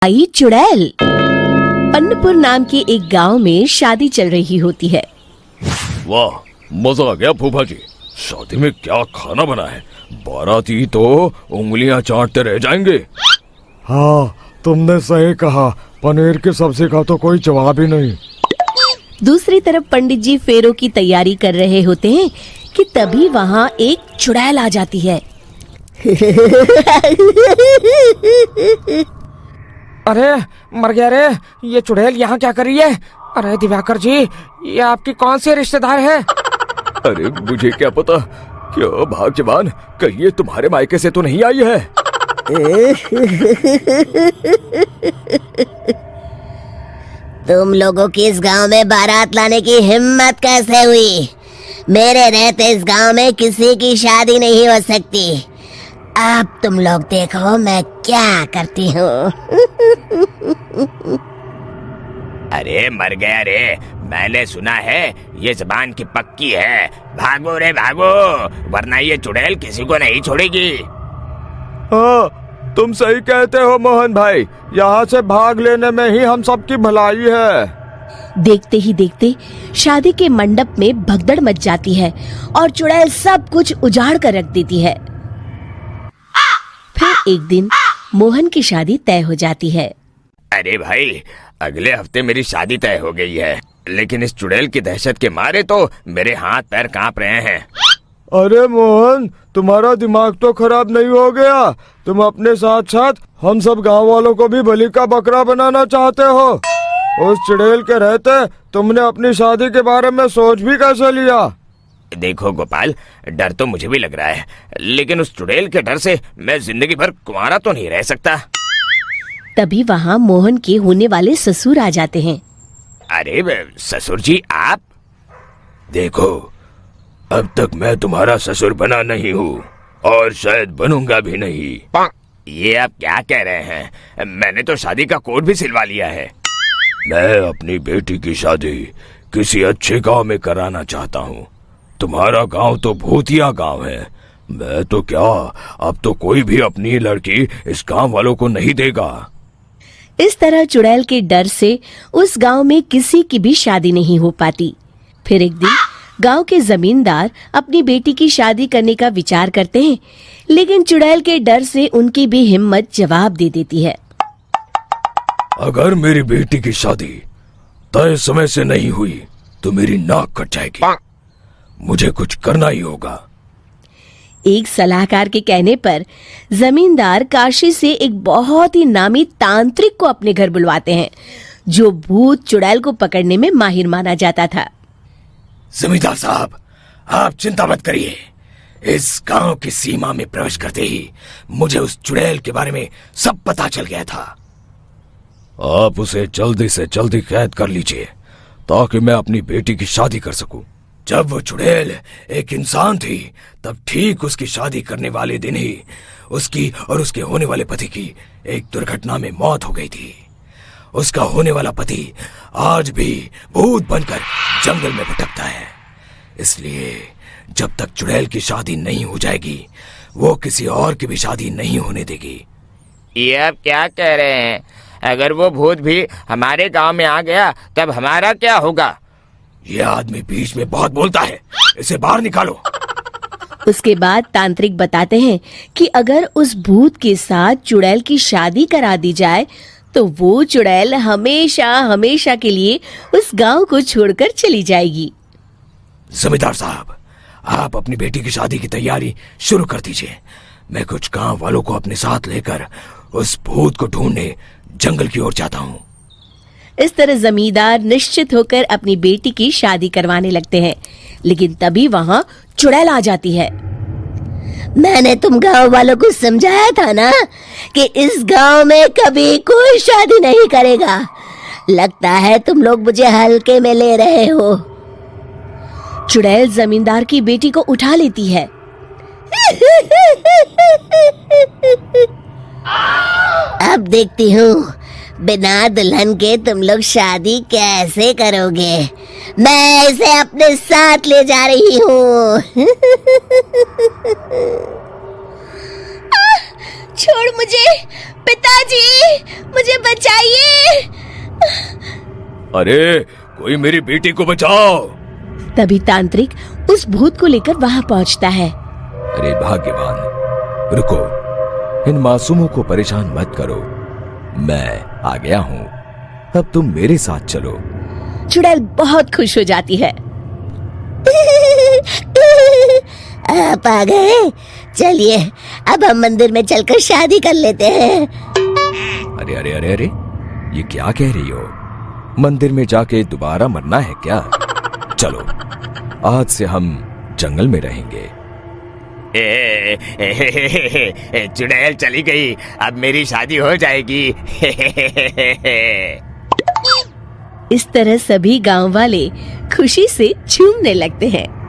आई चुड़ैल। अन्नपुर नाम के एक गांव में शादी चल रही होती है। वाह, मजा आ गया फूफा जी। शादी में क्या खाना बना है, बाराती तो उंगलियां चाटते रह जाएंगे। हाँ, तुमने सही कहा, पनीर की सब्जी का तो कोई जवाब ही नहीं। दूसरी तरफ पंडित जी फेरों की तैयारी कर रहे होते हैं कि तभी वहाँ एक चुड़ैल आ जाती है। अरे मर गया रे, ये चुड़ैल यहाँ क्या कर रही है? अरे दिवाकर जी, ये आपकी कौन सी रिश्तेदार है? अरे मुझे क्या पता, क्या भाग्यवान, कहीं ये तुम्हारे मायके से तो नहीं आई है। तुम लोगों की इस गांव में बारात लाने की हिम्मत कैसे हुई? मेरे रहते इस गांव में किसी की शादी नहीं हो सकती। अब तुम लोग देखो मैं क्या करती हूँ। अरे मर गया रे, मैंने सुना है ये जबान की पक्की है। भागो रे भागो, वरना ये चुड़ैल किसी को नहीं छोड़ेगी। हाँ, तुम सही कहते हो मोहन भाई, यहाँ से भाग लेने में ही हम सबकी भलाई है। देखते ही देखते शादी के मंडप में भगदड़ मच जाती है और चुड़ैल सब कुछ उजाड़ कर रख देती है। फिर एक दिन मोहन की शादी तय हो जाती है। अरे भाई, अगले हफ्ते मेरी शादी तय हो गई है, लेकिन इस चुड़ैल की दहशत के मारे तो मेरे हाथ पैर कांप रहे हैं। अरे मोहन, तुम्हारा दिमाग तो खराब नहीं हो गया? तुम अपने साथ साथ हम सब गांव वालों को भी बलि का बकरा बनाना चाहते हो? उस चुड़ैल के रहते तुमने अपनी शादी के बारे में सोच भी कैसे लिया? देखो गोपाल, डर तो मुझे भी लग रहा है, लेकिन उस चुड़ैल के डर से मैं जिंदगी भर कुंवारा तो नहीं रह सकता। तभी वहाँ मोहन के होने वाले ससुर आ जाते हैं। अरे ससुर जी आप? देखो, अब तक मैं तुम्हारा ससुर बना नहीं हूँ और शायद बनूंगा भी नहीं। ये आप क्या कह रहे हैं? मैंने तो शादी का कोड भी सिलवा लिया है। मैं अपनी बेटी की शादी किसी अच्छे गांव में कराना चाहता हूँ। तुम्हारा गांव तो भूतिया गांव है। मैं तो क्या, अब तो कोई भी अपनी लड़की इस गांव वालों को नहीं देगा। इस तरह चुड़ैल के डर से उस गांव में किसी की भी शादी नहीं हो पाती। फिर एक दिन गांव के जमींदार अपनी बेटी की शादी करने का विचार करते हैं, लेकिन चुड़ैल के डर से उनकी भी हिम्मत जवाब दे देती है। अगर मेरी बेटी की शादी तय समय से नहीं हुई तो मेरी नाक कट जाएगी। मुझे कुछ करना ही होगा। एक सलाहकार के कहने पर जमींदार काशी से एक बहुत ही नामी तांत्रिक को अपने घर बुलवाते हैं, जो भूत चुड़ैल को पकड़ने में माहिर माना जाता था। जमींदार साहब, आप चिंता मत करिए। इस गांव की सीमा में प्रवेश करते ही मुझे उस चुड़ैल के बारे में सब पता चल गया था। आप उसे जल्दी से जल्दी कैद कर लीजिए ताकि मैं अपनी बेटी की शादी कर सकूं। जब वो चुड़ैल एक इंसान थी, तब ठीक उसकी शादी करने वाले दिन ही उसकी और उसके होने वाले पति की एक दुर्घटना में मौत हो गई थी। उसका होने वाला पति आज भी भूत बनकर जंगल में भटकता है। इसलिए जब तक चुड़ैल की शादी नहीं हो जाएगी, वो किसी और की भी शादी नहीं होने देगी। ये आप क्या कह रहे हैं? अगर वो भूत भी हमारे गांव में आ गया तब हमारा क्या होगा? ये आदमी बीच में बहुत बोलता है, इसे बाहर निकालो। उसके बाद तांत्रिक बताते हैं कि अगर उस भूत के साथ चुड़ैल की शादी करा दी जाए तो वो चुड़ैल हमेशा हमेशा के लिए उस गांव को छोड़कर चली जाएगी। जमींदार साहब, आप अपनी बेटी की शादी की तैयारी शुरू कर दीजिए। मैं कुछ गांव वालों को अपने साथ लेकर उस भूत को ढूंढने जंगल की ओर जाता हूँ। इस तरह जमींदार निश्चित होकर अपनी बेटी की शादी करवाने लगते हैं, लेकिन तभी वहाँ चुड़ैल आ जाती है। मैंने तुम गांव वालों को समझाया था ना कि इस गांव में कभी कोई शादी नहीं करेगा। लगता है तुम लोग मुझे हल्के में ले रहे हो। चुड़ैल जमींदार की बेटी को उठा लेती है। अब देखती हूँ बिना दुल्हन के तुम लोग शादी कैसे करोगे। मैं इसे अपने साथ ले जा रही हूँ। छोड़ मुझे, पिताजी, मुझे बचाइए। अरे कोई मेरी बेटी को बचाओ। तभी तांत्रिक उस भूत को लेकर वहां पहुंचता है। अरे भाग्यवान, रुको, इन मासूमों को परेशान मत करो, मैं आ गया हूँ, अब तुम मेरे साथ चलो। चुड़ैल बहुत खुश हो जाती है। आप आ गए, चलिए अब हम मंदिर में चलकर शादी कर लेते हैं। अरे अरे अरे अरे, ये क्या कह रही हो? मंदिर में जाके दोबारा मरना है क्या? चलो, आज से हम जंगल में रहेंगे। चुड़ैल चली गई, अब मेरी शादी हो जाएगी। इस तरह सभी गांव वाले खुशी से झूमने लगते हैं।